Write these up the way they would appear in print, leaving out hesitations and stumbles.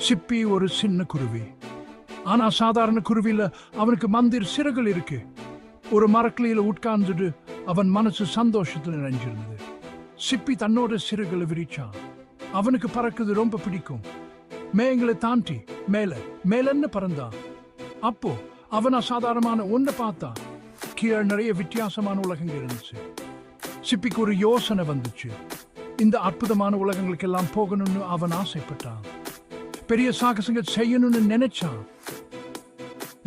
சிப்பி ஒரு சின்ன குருவி. ஆனா சாதாரண குருவில அவனுக்கு மந்திர் சிறகுகள் இருக்கு. ஒரு மரக்கிளையில உட்கார்ந்துட்டு அவன் மனசு சந்தோஷத்துல நிறைஞ்சிருந்தது. சிப்பி தன்னோட சிறகுகளை விரிச்சான். அவனுக்கு பறக்குது ரொம்ப பிடிக்கும். மேகங்களை தாண்டி மேலன்னு பறந்தான். அப்போ அவன் அசாதாரணமான ஒன்றை பார்த்தான். கீழே நிறைய வித்தியாசமான உலகங்கள் இருந்துச்சு. சிப்பிக்கு ஒரு யோசனை வந்துச்சு. இந்த அற்புதமான உலகங்களுக்கெல்லாம் போகணும்னு அவன் ஆசைப்பட்டான். பெரிய சாகசங்கள் செய்யணும்னு நினைச்சான்.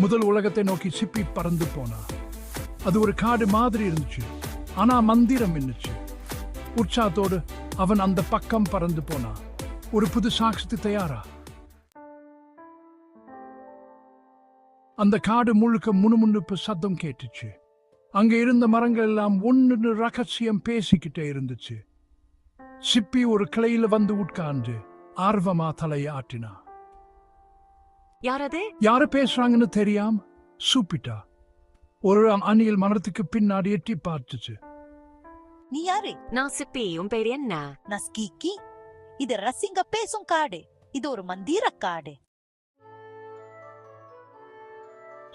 முதல் உலகத்தை நோக்கி சிப்பி பறந்து போனான். அது ஒரு காடு மாதிரி இருந்துச்சு. ஆனா மந்திரம் இருந்துச்சு. உற்சாகத்தோடு அவன் அந்த பக்கம் பறந்து போனான். ஒரு புது சாகசத்து தயாரா. அந்த காடு முழுக்க முணுமுணுப்பு சத்தம் கேட்டுச்சு. அங்க இருந்த மரங்கள் எல்லாம் ஒன்னு ரகசியம் பேசிக்கிட்டே இருந்துச்சு. சிப்பி ஒரு கிளையில வந்து உட்கார்ந்து ஆர்வமா தலையை ஆட்டினா. யாரு பேசுறாங்கன்னு தெரியாம சூப்பிட்டா. ஒரு அணில் மரத்துக்கு பின்னாடி எட்டி பார்த்துச்சு. நீ யாரு? நான் சிப்பி. உன் பேர் என்ன? நான் ஸ்கீக்கி. இது ரசிங்க பேசும் காடு. இது ஒரு மந்திர காடு.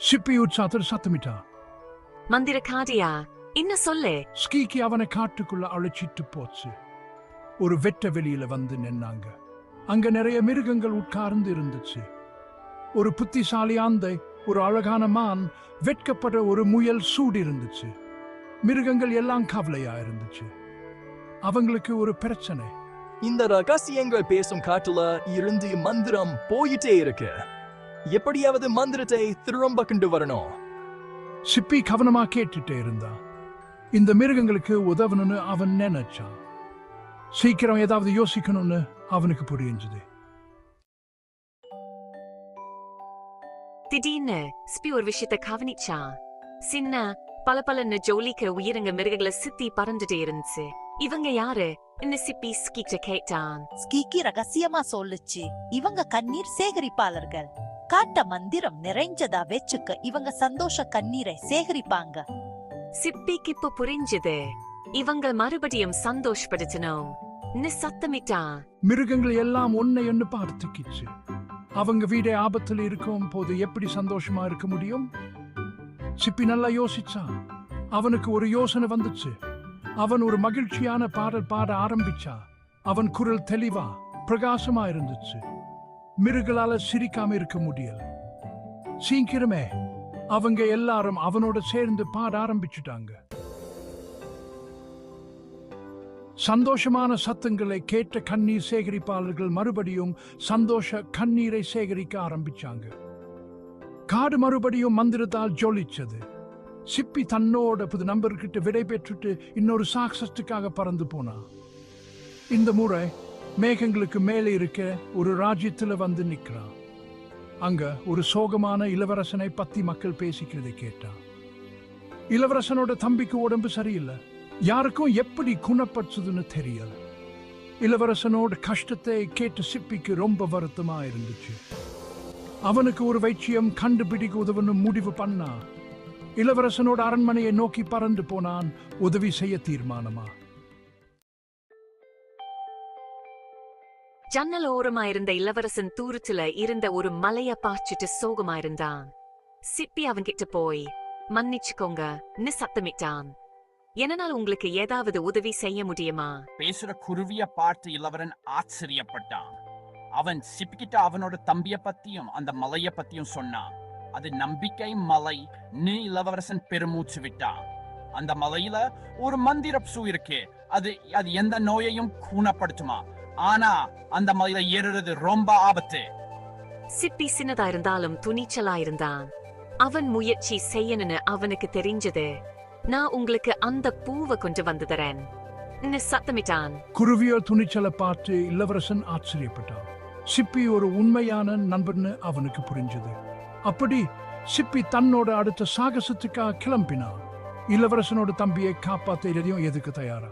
சிப்பி உற்சாகத்தில் சத்தமிட்டா. மந்திர காடியா? என்ன சொல்லு? ஸ்கீக்கி அவனை காட்டுக்குள்ள அழைச்சிட்டு போச்சு. ஒரு வெட்ட வெளியில வந்து நின்னாங்க. அங்க நிறைய மிருகங்கள் உட்கார்ந்து இருந்துச்சு. ஒரு புத்திசாலி ஆந்தை, ஒரு அழகான மான், வெட்கப்பட்ட ஒரு முயல் சூடு இருந்துச்சு. மிருகங்கள் எல்லாம் கவலையா இருந்துச்சு. அவங்களுக்கு ஒரு பிரச்சனை. இந்த ரகசியங்கள் பேசும் காட்டுல இருந்து மந்திரம் போயிட்டே இருக்கு. எப்படியாவது மந்திரத்தை திரும்ப கொண்டு வரணும். சிப்பி கவனமா கேட்டுட்டே இருந்தான். இந்த மிருகங்களுக்கு உதவணும்னு அவன் நினைச்சான். சீக்கிரம் ஏதாவது யோசிக்கணும்னு அவனுக்கு புரிஞ்சது. திடீர்னு ஸ்பி ஒரு விஷயத்தை கவனிச்சான். சின்ன பல ஜோலிக்க உயிரங்க மிருகங்களை சுத்தி பறந்துட்டே இருந்துச்சு. இவங்க யாரு? சிப்பி ஸ்கீக்கிட்ட கேட்டான். ஸ்கீக்கி ரகசியமா சொல்லுச்சு, இவங்க கண்ணீர் சேகரிப்பாளர்கள். காட்ட மந்திரம் நிறைஞ்சதா வெச்சுக்க இவங்க சந்தோஷ கண்ணீரை சேகரிப்பாங்க. சிப்பிக்கு இப்ப புரிஞ்சது. இவங்க மறுபடியும் சந்தோஷப்படுத்தணும். சத்தமிட்டான். மிருகங்கள் எல்லாம் ஒன்னு பார்த்துக்கிச்சு. அவங்க வீடே ஆபத்தில் இருக்கும் போது எப்படி சந்தோஷமா இருக்க முடியும்? சிப்பி நல்லா யோசிச்சான். அவனுக்கு ஒரு யோசனை வந்துச்சு. அவன் ஒரு மகிழ்ச்சியான பாடல் பாட ஆரம்பிச்சா. அவன் குரல் தெளிவா பிரகாசமா இருந்துச்சு. மிருகளால சிரிக்காம இருக்க முடியல. சீக்கிரமே அவங்க எல்லாரும் அவனோட சேர்ந்து பாட ஆரம்பிச்சுட்டாங்க. சந்தோஷமான சத்தங்களை கேட்ட கண்ணீர் சேகரிப்பாளர்கள் மறுபடியும் சந்தோஷ கண்ணீரை சேகரிக்க ஆரம்பிச்சாங்க. காடு மறுபடியும் மந்திரத்தால் ஜொலிச்சது. சிப்பி தன்னோட புது நம்பர்கிட்ட விடை பெற்றுட்டு இன்னொரு சாகசத்துக்காக பறந்து போனா. இந்த முறை மேகங்களுக்கு மேலே இருக்க ஒரு ராஜ்யத்துல வந்து நிக்கிறான். அங்க ஒரு சோகமான இளவரசனை பத்தி மக்கள் பேசிக்கிறதை கேட்டான். இளவரசனோட தம்பிக்கு உடம்பு சரியில்லை. யாருக்கும் எப்படி குணப்படுத்துதுன்னு தெரியல. இளவரசனோட கஷ்டத்தை கேட்டு சிப்பிக்கு ரொம்ப வருத்தமா இருந்துச்சு. அவனுக்கு ஒரு வைத்தியம் கண்டுபிடிக்க உதவணும் முடிவு பண்ணா. இளவரசனோட அரண்மனையை நோக்கி பறந்து போனான். உதவி செய்ய தீர்மானமா. ஜன்னல் ஓரமா இருந்த இளவரசன் தூரத்துல இருந்த ஒரு மலைய பார்த்துட்டு சோகமா இருந்தான். சிப்பி அவன்கிட்ட போய் மன்னிச்சுக்கோங்க சத்தமிட்டான். என்னால் உங்களுக்கு ஏதாவது உதவி செய்ய முடியுமா? பேசுற குருவிய பார்த்து இளவரன் ஆச்சரியப்பட்டான். அவன் சிப்பிக்கிட்ட அவனோட தம்பிய பத்தியும் அந்த மலைய பத்தியும் சொன்னான். அது நம்பிக்கை மலை. இளவரசன் பெருமூச்சு விட்டான். அந்த மலையில ஒரு மந்திர பூ இருக்கு. அது எந்த நோயையும் குணப்படுத்துமா. ஆனா அந்த மலையில ஏறுறது ரொம்ப ஆபத்து. சிப்பி சின்னதா இருந்தாலும் துணிச்சலா இருந்தான். அவன் முயற்சி செய்யணும்னு அவனுக்கு தெரிஞ்சது. நான் உங்களுக்கு அந்த பூவை கொண்டு வந்து தரேன் சத்தமிட்டான். குருவியோ துணிச்சலை பார்த்து இளவரசன் ஆச்சரியப்பட்டான். சிப்பி ஒரு உண்மையான நண்பர்னு அவனுக்கு புரிஞ்சது. அப்படி சிப்பி தன்னோட அடுத்த சாகசத்துக்காக கிளம்பினான். இளவரசனோட தம்பியை காப்பாத்த எதுக்கு தயாரா.